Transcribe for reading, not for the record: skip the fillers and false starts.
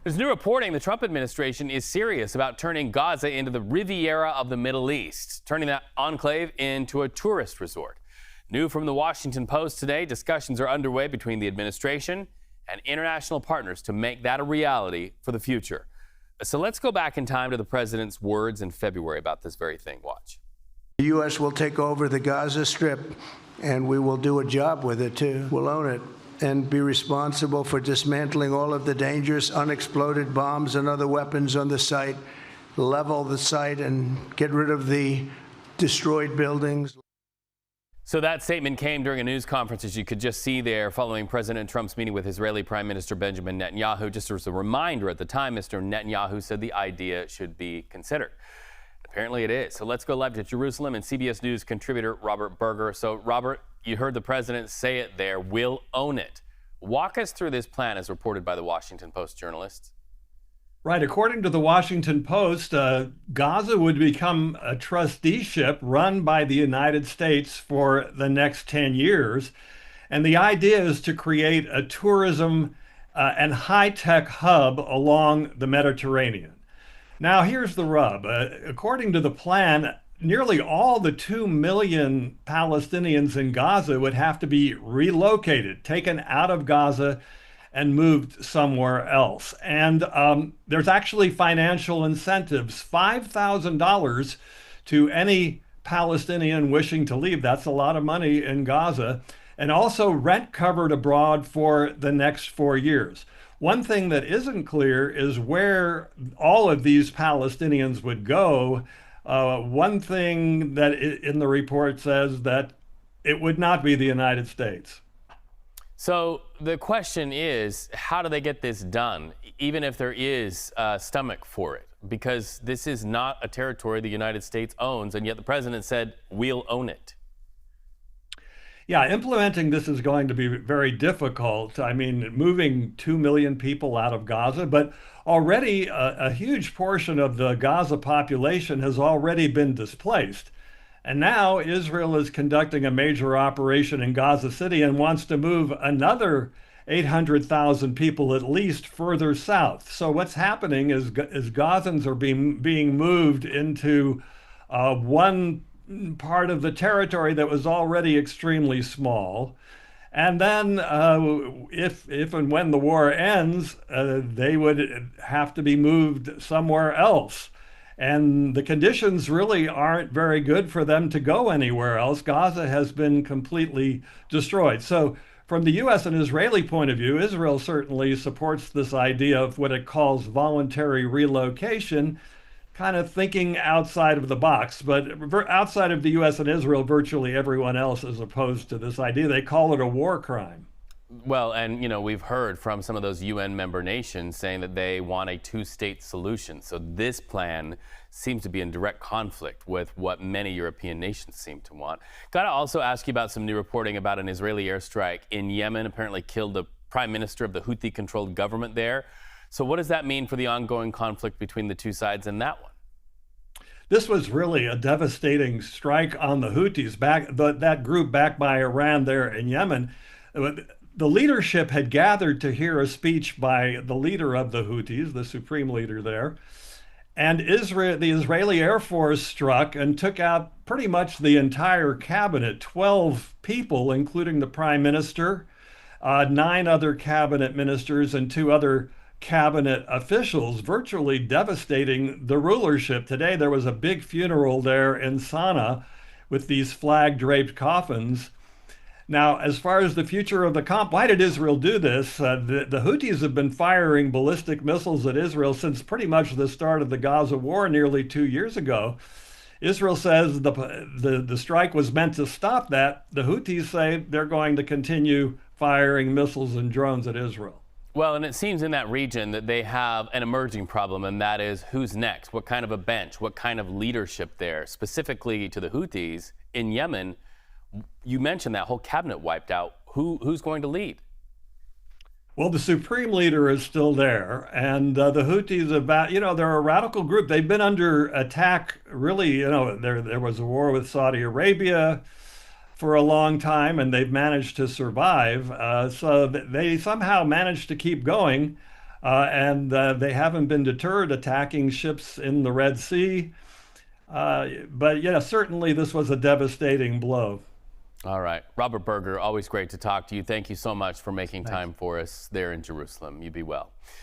There's new reporting the Trump administration is serious about turning Gaza into the Riviera of the Middle East, turning that enclave into a tourist resort. New from the Washington Post today, discussions are underway between the administration and international partners to make that a reality for the future. So let's go back in time to the president's words in February about this very thing. Watch. The U.S. will take over the Gaza Strip, and we will do a job with it, too. We'll own it and be responsible for dismantling all of the dangerous unexploded bombs and other weapons on the site, level the site, and get rid of the destroyed buildings. So that statement came during a news conference, as you could just see there, following President Trump's meeting with Israeli Prime Minister Benjamin Netanyahu. Just as a reminder, at the time, Mr. Netanyahu said the idea should be considered. Apparently it is. So let's go live to Jerusalem and CBS News contributor Robert Berger. So Robert, you heard the president say it there, we'll own it. Walk us through this plan as reported by the Washington Post journalists. Right. According to the Washington Post, Gaza would become a trusteeship run by the United States for the next 10 years. And the idea is to create a tourism and high-tech hub along the Mediterranean. Now, here's the rub. According to the plan, nearly all the 2 million Palestinians in Gaza would have to be relocated, taken out of Gaza and moved somewhere else. And there's actually financial incentives, $5,000 to any Palestinian wishing to leave. That's a lot of money in Gaza. And also rent covered abroad for the next 4 years. One thing that isn't clear is where all of these Palestinians would go. One thing that in the report says that it would not be the United States. So the question is, how do they get this done, even if there is a stomach for it? Because this is not a territory the United States owns, and yet the president said, we'll own it. Yeah, implementing this is going to be very difficult. I mean, moving 2 million people out of Gaza, but already a huge portion of the Gaza population has already been displaced. And now Israel is conducting a major operation in Gaza City and wants to move another 800,000 people at least further south. So what's happening is Gazans are being moved into one part of the territory that was already extremely small. And then if and when the war ends, they would have to be moved somewhere else. And the conditions really aren't very good for them to go anywhere else. Gaza has been completely destroyed. So from the U.S. and Israeli point of view, Israel certainly supports this idea of what it calls voluntary relocation, kind of thinking outside of the box. But outside of the U.S. and Israel, virtually everyone else is opposed to this idea. They call it a war crime. Well, and, you know, we've heard from some of those UN member nations saying that they want a two-state solution. So this plan seems to be in direct conflict with what many European nations seem to want. Got to also ask you about some new reporting about an Israeli airstrike in Yemen, apparently killed the prime minister of the Houthi-controlled government there. So what does that mean for the ongoing conflict between the two sides in that one? This was really a devastating strike on the Houthis, that group backed by Iran there in Yemen. The leadership had gathered to hear a speech by the leader of the Houthis, the supreme leader there. And the Israeli Air Force struck and took out pretty much the entire cabinet, 12 people, including the prime minister, 9 other cabinet ministers, and 2 other cabinet officials, virtually devastating the rulership. Today, there was a big funeral there in Sana'a with these flag-draped coffins. Now, as far as the future of the why did Israel do this? The Houthis have been firing ballistic missiles at Israel since pretty much the start of the Gaza war nearly 2 years ago. Israel says the strike was meant to stop that. The Houthis say they're going to continue firing missiles and drones at Israel. Well, and it seems in that region that they have an emerging problem, and that is who's next? What kind of a bench? What kind of leadership there? Specifically to the Houthis in Yemen, you mentioned that whole cabinet wiped out. Who's going to lead? Well, the supreme leader is still there, and the Houthis they're a radical group. They've been under attack, really. There was a war with Saudi Arabia for a long time, and they've managed to survive. So they somehow managed to keep going. and they haven't been deterred attacking ships in the Red Sea. But yeah, certainly this was a devastating blow. All right. Robert Berger, always great to talk to you. Thank you so much for making Thanks. time for us there in Jerusalem. You be well.